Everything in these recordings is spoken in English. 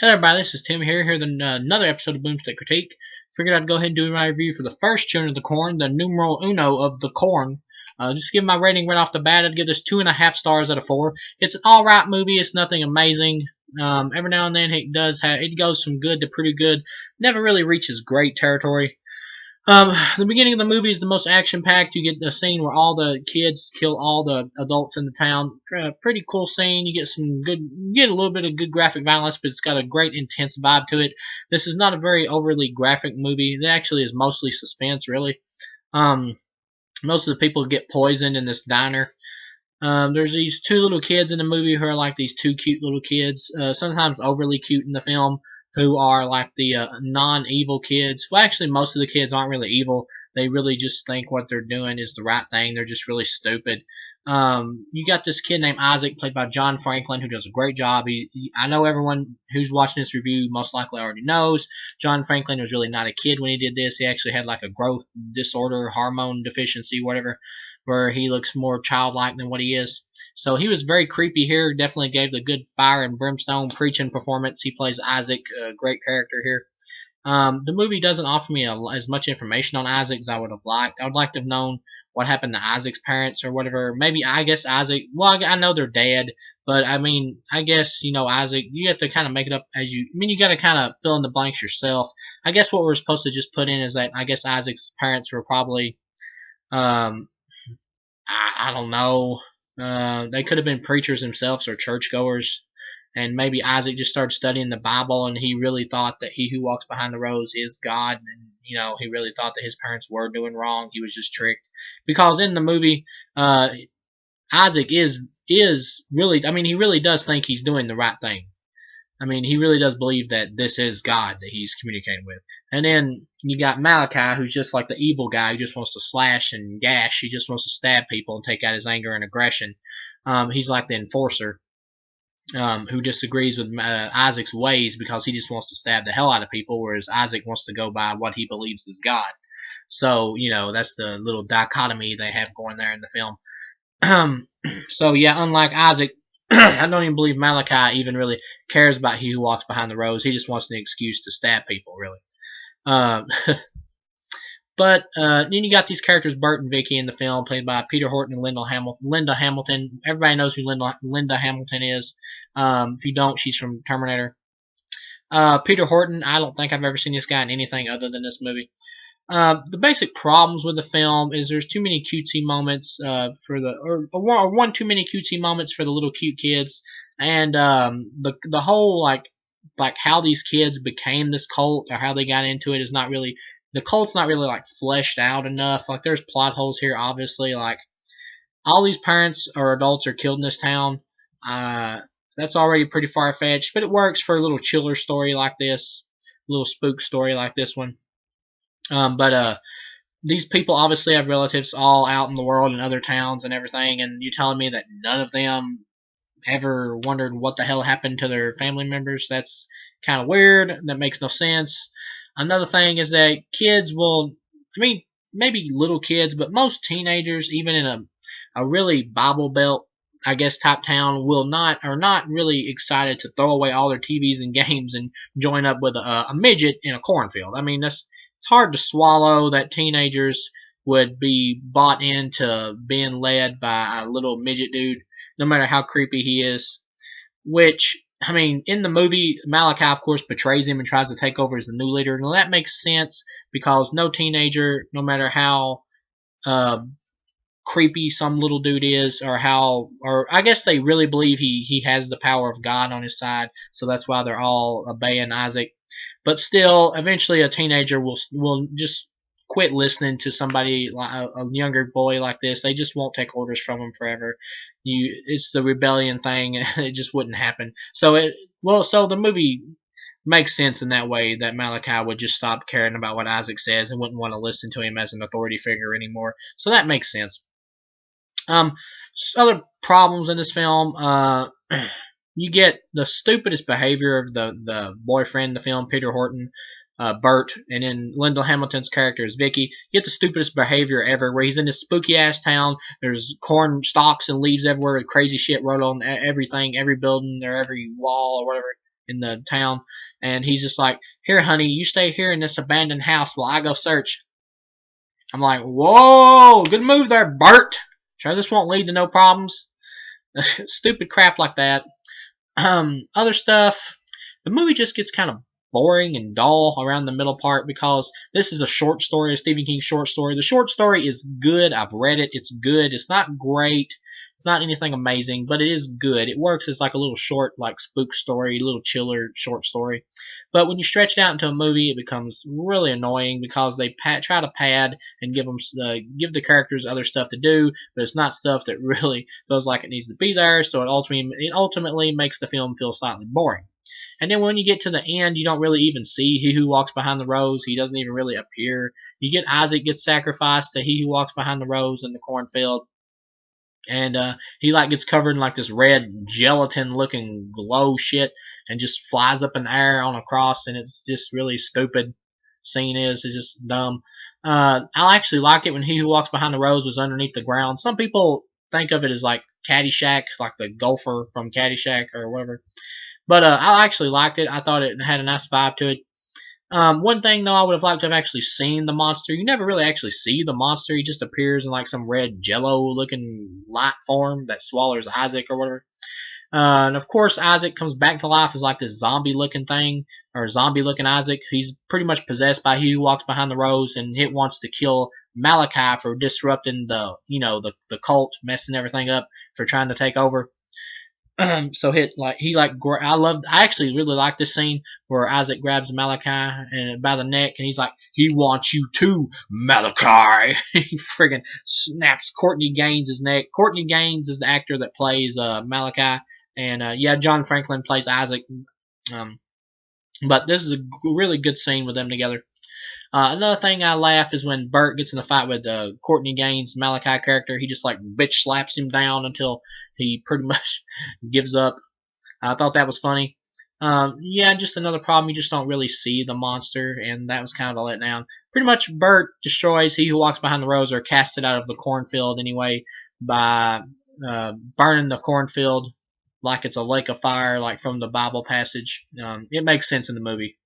Hello everybody, this is Tim here with another episode of BoomStick Critique. Figured I'd go ahead and do my review for the first Children of the Corn, the numero uno of the Corn. Just to give my rating right off the bat, I'd give this 2.5 stars out of 4. It's an alright movie, it's nothing amazing. Every now and then it goes from good to pretty good. Never really reaches great territory. The beginning of the movie is the most action-packed. You get the scene where all the kids kill all the adults in the town. Pretty cool scene. You get a little bit of good graphic violence, but it's got a great intense vibe to it. This is not a very overly graphic movie. It actually is mostly suspense, really. Most of the people get poisoned in this diner. There's these two little kids in the movie who are like these two cute little kids, sometimes overly cute in the film, who are like the non-evil kids. Well, actually, most of the kids aren't really evil. They really just think what they're doing is the right thing. They're just really stupid. You got this kid named Isaac, played by John Franklin, who does a great job. I know everyone who's watching this review most likely already knows John Franklin was really not a kid when he did this. He actually had like a growth disorder, hormone deficiency, whatever, where he looks more childlike than what he is. So he was very creepy here. Definitely gave the good fire and brimstone preaching performance. He plays Isaac, a great character here. The movie doesn't offer me as much information on Isaac as I would have liked. I would like to have known what happened to Isaac's parents or whatever. Maybe, I guess Isaac, well, I know they're dead, but I mean, I guess, Isaac, you have to kind of make it up you got to kind of fill in the blanks yourself. I guess what we're supposed to just put in is that I guess Isaac's parents were probably, I don't know, they could have been preachers themselves or churchgoers. And maybe Isaac just started studying the Bible, and he really thought that he who walks behind the rose is God. And, he really thought that his parents were doing wrong. He was just tricked. Because in the movie, Isaac is really, he really does think he's doing the right thing. He really does believe that this is God that he's communicating with. And then you got Malachi, who's just like the evil guy who just wants to slash and gash. He just wants to stab people and take out his anger and aggression. He's like the enforcer. Who disagrees with Isaac's ways because he just wants to stab the hell out of people, whereas Isaac wants to go by what he believes is God. So, that's the little dichotomy they have going there in the film. So, yeah, unlike Isaac, I don't even believe Malachi even really cares about he who walks behind the rose. He just wants an excuse to stab people, really. But then you got these characters, Bert and Vicky, in the film, played by Peter Horton and Linda Hamilton. Everybody knows who Linda Hamilton is. If you don't, she's from Terminator. Peter Horton, I don't think I've ever seen this guy in anything other than this movie. The basic problems with the film is there's too many cutesy moments or one too many cutesy moments for the little cute kids, and the whole like how these kids became this cult or how they got into it is not really. The cult's not really like fleshed out enough. Like there's plot holes here, obviously. Like all these parents or adults are killed in this town. That's already pretty far fetched, but it works for a little chiller story like this, a little spook story like this one. But these people obviously have relatives all out in the world in other towns and everything, and you're telling me that none of them ever wondered what the hell happened to their family members? That's kind of weird. That makes no sense. Another thing is that kids will, maybe little kids, but most teenagers, even in a really Bible Belt, I guess, type town, are not really excited to throw away all their TVs and games and join up with a midget in a cornfield. It's hard to swallow that teenagers would be bought into being led by a little midget dude, no matter how creepy he is. Which, in the movie, Malachi, of course, betrays him and tries to take over as the new leader. And that makes sense because no teenager, no matter how creepy some little dude is, or I guess they really believe he has the power of God on his side, so that's why they're all obeying Isaac. But still, eventually a teenager will just quit listening to somebody, a younger boy like this. They just won't take orders from him forever. It's the rebellion thing. It just wouldn't happen. So the movie makes sense in that way, that Malachi would just stop caring about what Isaac says and wouldn't want to listen to him as an authority figure anymore. So that makes sense. Other problems in this film, you get the stupidest behavior of the boyfriend in the film, Peter Horton, Bert, and then Linda Hamilton's character is Vicky. You get the stupidest behavior ever, where he's in this spooky ass town. There's corn stalks and leaves everywhere, crazy shit wrote on everything, every building or every wall or whatever. in the town, and he's just like, "Here, honey, you stay here in this abandoned house while I go search." I'm like, "Whoa, good move there, Bert. Sure this won't lead to no problems." Stupid crap like that. Other stuff, the movie just gets kind of boring and dull around the middle part because this is a short story, a Stephen King short story. The short story is good. I've read it. It's good. It's not great. It's not anything amazing, but it is good. It works as like a little short, like spook story, little chiller short story. But when you stretch it out into a movie, it becomes really annoying because they try to pad and give the characters other stuff to do, but it's not stuff that really feels like it needs to be there. So it ultimately makes the film feel slightly boring. And then when you get to the end, you don't really even see He Who Walks Behind the Rose. He doesn't even really appear. You get Isaac gets sacrificed to He Who Walks Behind the Rose in the cornfield. And he like gets covered in like this red gelatin looking glow shit and just flies up in the air on a cross, and it's just really stupid. Scene is it's just dumb. I actually like it when He Who Walks Behind the Rose was underneath the ground. Some people think of it as like Caddyshack, like the golfer from Caddyshack or whatever. But I actually liked it. I thought it had a nice vibe to it. One thing though, I would have liked to have actually seen the monster. You never really actually see the monster. He just appears in like some red jello-looking light form that swallows Isaac or whatever. And of course, Isaac comes back to life as like this zombie-looking thing, or zombie-looking Isaac. He's pretty much possessed by He Who Walks Behind the Rose, and it wants to kill Malachi for disrupting the cult, messing everything up, for trying to take over. So I actually really like this scene where Isaac grabs Malachi and by the neck, and he's like, "He wants you too, Malachi." He friggin' snaps Courtney Gaines' neck. Courtney Gaines is the actor that plays Malachi, and yeah, John Franklin plays Isaac. But this is a really good scene with them together. Another thing I laugh is when Bert gets in a fight with Courtney Gaines' Malachi character. He just like bitch slaps him down until he pretty much gives up. I thought that was funny. Yeah, just another problem. You just don't really see the monster, and that was kind of a letdown. Pretty much, Bert destroys He Who Walks Behind the Rose, or casts it out of the cornfield anyway, by burning the cornfield like it's a lake of fire, like from the Bible passage. It makes sense in the movie.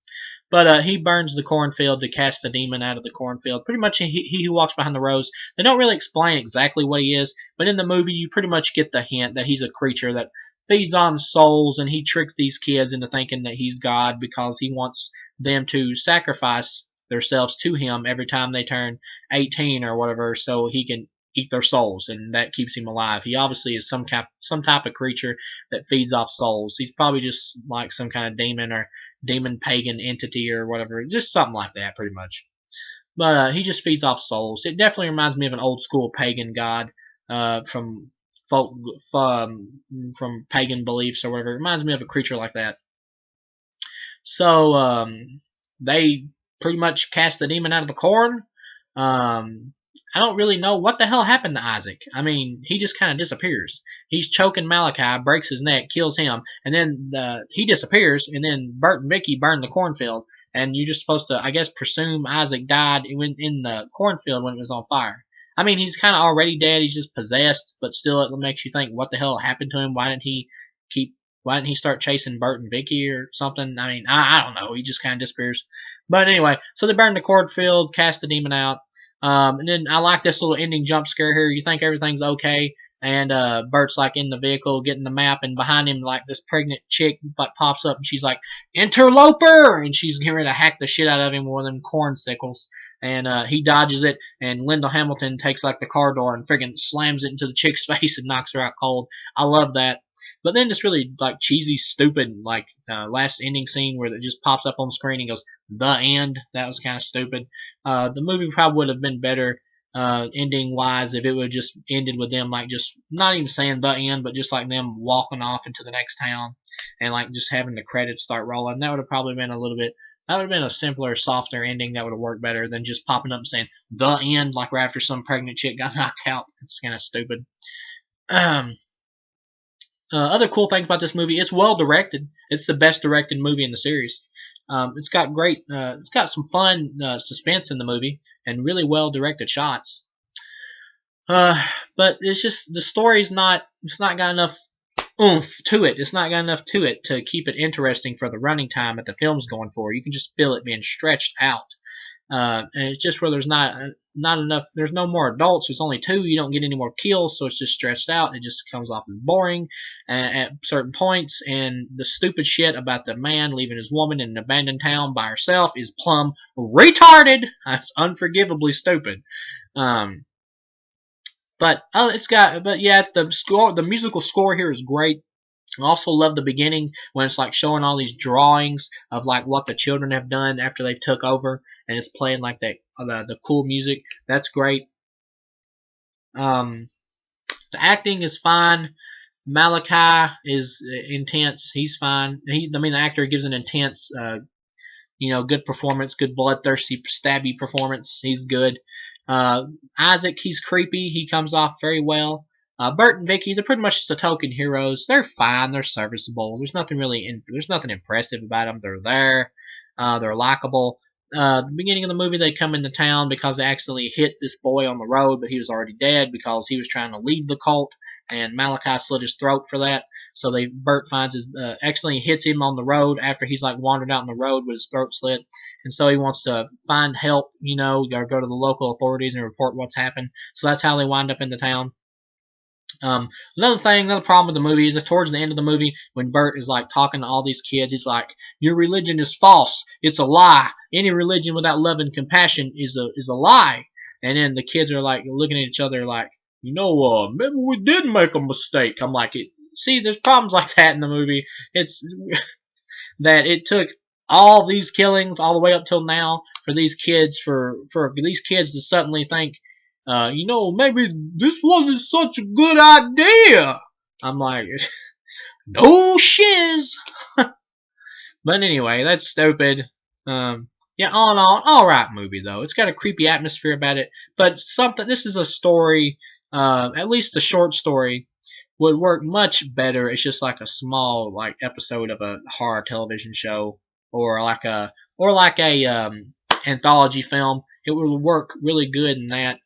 But he burns the cornfield to cast the demon out of the cornfield. Pretty much he Who Walks Behind the Rose. They don't really explain exactly what he is, but in the movie you pretty much get the hint that he's a creature that feeds on souls, and he tricks these kids into thinking that he's God because he wants them to sacrifice themselves to him every time they turn 18 or whatever, so he can eat their souls, and that keeps him alive. He obviously is some type of creature that feeds off souls. He's probably just like some kind of demon or demon pagan entity or whatever, just something like that, pretty much. But he just feeds off souls. It definitely reminds me of an old school pagan god from from pagan beliefs or whatever. It reminds me of a creature like that. So they pretty much cast the demon out of the corn. I don't really know what the hell happened to Isaac. I mean, he just kind of disappears. He's choking Malachi, breaks his neck, kills him, and then he disappears, and then Bert and Vicky burn the cornfield, and you're just supposed to, I guess, presume Isaac died in the cornfield when it was on fire. I mean, he's kind of already dead. He's just possessed, but still it makes you think, what the hell happened to him? Why didn't he start chasing Bert and Vicky or something? I mean, I don't know. He just kind of disappears. But anyway, so they burn the cornfield, cast the demon out. And then I like this little ending jump scare here. You think everything's okay, and Bert's like in the vehicle getting the map, and behind him like this pregnant chick like pops up, and she's like, "Interloper!" and she's getting ready to hack the shit out of him with one of them corn sickles, and he dodges it, and Linda Hamilton takes like the car door and friggin' slams it into the chick's face and knocks her out cold. I love that. But then this really like cheesy, stupid like last ending scene where it just pops up on the screen and goes, "The end." That was kind of stupid. The movie probably would have been better ending wise if it would have just ended with them like just not even saying the end, but just like them walking off into the next town and like just having the credits start rolling. That would have probably been a little bit. That would have been a simpler, softer ending that would have worked better than just popping up and saying the end like right after some pregnant chick got knocked out. It's kind of stupid. Other cool things about this movie, it's well directed. It's the best directed movie in the series. It's got some fun suspense in the movie and really well directed shots. But it's just the story's not. It's not got enough oomph to it. It's not got enough to it to keep it interesting for the running time that the film's going for. You can just feel it being stretched out. And it's just where there's not enough. There's no more adults. There's only two. You don't get any more kills, so it's just stretched out. It just comes off as boring at certain points. And the stupid shit about the man leaving his woman in an abandoned town by herself is plumb retarded. That's unforgivably stupid. But yeah, the musical score here is great. I also love the beginning when it's like showing all these drawings of like what the children have done after they've took over, and it's playing like that the cool music. That's great. The acting is fine. Malachi is intense. He's fine. The actor gives an intense, good performance, good bloodthirsty, stabby performance. He's good. Isaac, he's creepy. He comes off very well. Bert and Vicky, they're pretty much just the token heroes. They're fine. They're serviceable. There's nothing impressive about them. They're there. They're likable. The beginning of the movie, they come into town because they accidentally hit this boy on the road, but he was already dead because he was trying to leave the cult, and Malachi slit his throat for that. So Bert finds accidentally hits him on the road after he's like wandered out on the road with his throat slit, and so he wants to find help, or go to the local authorities and report what's happened. So that's how they wind up in the town. Another problem with the movie is that towards the end of the movie, when Bert is like talking to all these kids, he's like, "Your religion is false. It's a lie. Any religion without love and compassion is a lie." And then the kids are like looking at each other like, maybe we did make a mistake. I'm like, see, there's problems like that in the movie. It's that it took all these killings all the way up till now for these kids to suddenly think, maybe this wasn't such a good idea. I'm like, no shiz. But anyway, that's stupid. Yeah, all in all, alright movie though. It's got a creepy atmosphere about it, but this is a story, at least the short story, would work much better. It's just like a small episode of a horror television show, or like a anthology film. It would work really good in that.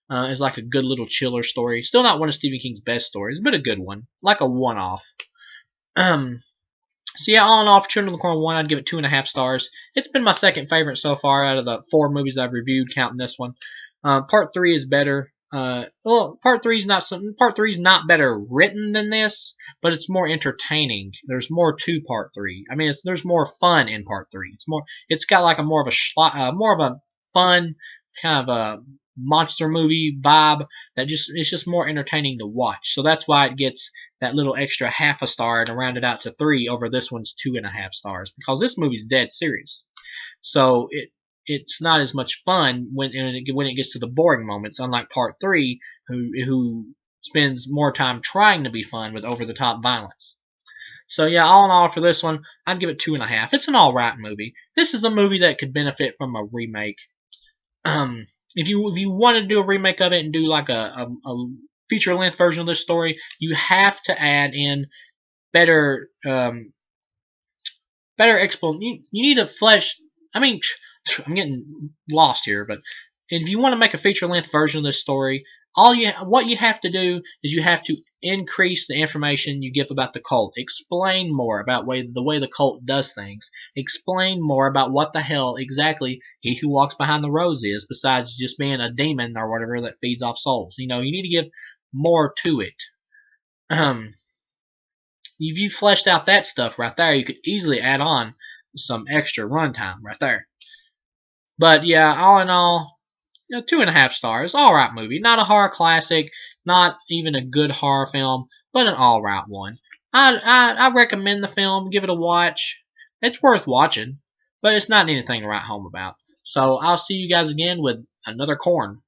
It's like a good little chiller story. Still not one of Stephen King's best stories, but a good one. Like a one-off. So yeah, all in all, for Children of the Corn 1, I'd give it 2.5 stars. It's been my second favorite so far out of the 4 movies I've reviewed, counting this one. Part 3 is better. Part 3 is not better written than this, but it's more entertaining. There's more to Part 3. There's more fun in Part 3. It's got like more of a fun kind of a monster movie vibe it's just more entertaining to watch. So that's why it gets that little extra half a star and round it out to 3 over this one's 2.5 stars, because this movie's dead serious. So it's not as much fun when it gets to the boring moments, unlike Part 3, who spends more time trying to be fun with over the top violence. So yeah, all in all for this one, I'd give it 2.5. It's an alright movie. This is a movie that could benefit from a remake. If you want to do a remake of it and do like a feature-length version of this story, you have to add in better explanation. You need to flesh. I'm getting lost here, but if you want to make a feature-length version of this story, what you have to do is you have to increase the information you give about the cult. Explain more about the way the cult does things. Explain more about what the hell exactly he who walks behind the rose is, besides just being a demon or whatever that feeds off souls. You need to give more to it. If you fleshed out that stuff right there, you could easily add on some extra runtime right there. But yeah, all in all, 2.5 stars. Alright movie. Not a horror classic. Not even a good horror film, but an alright one. I recommend the film. Give it a watch. It's worth watching, but it's not anything to write home about. So I'll see you guys again with another corn.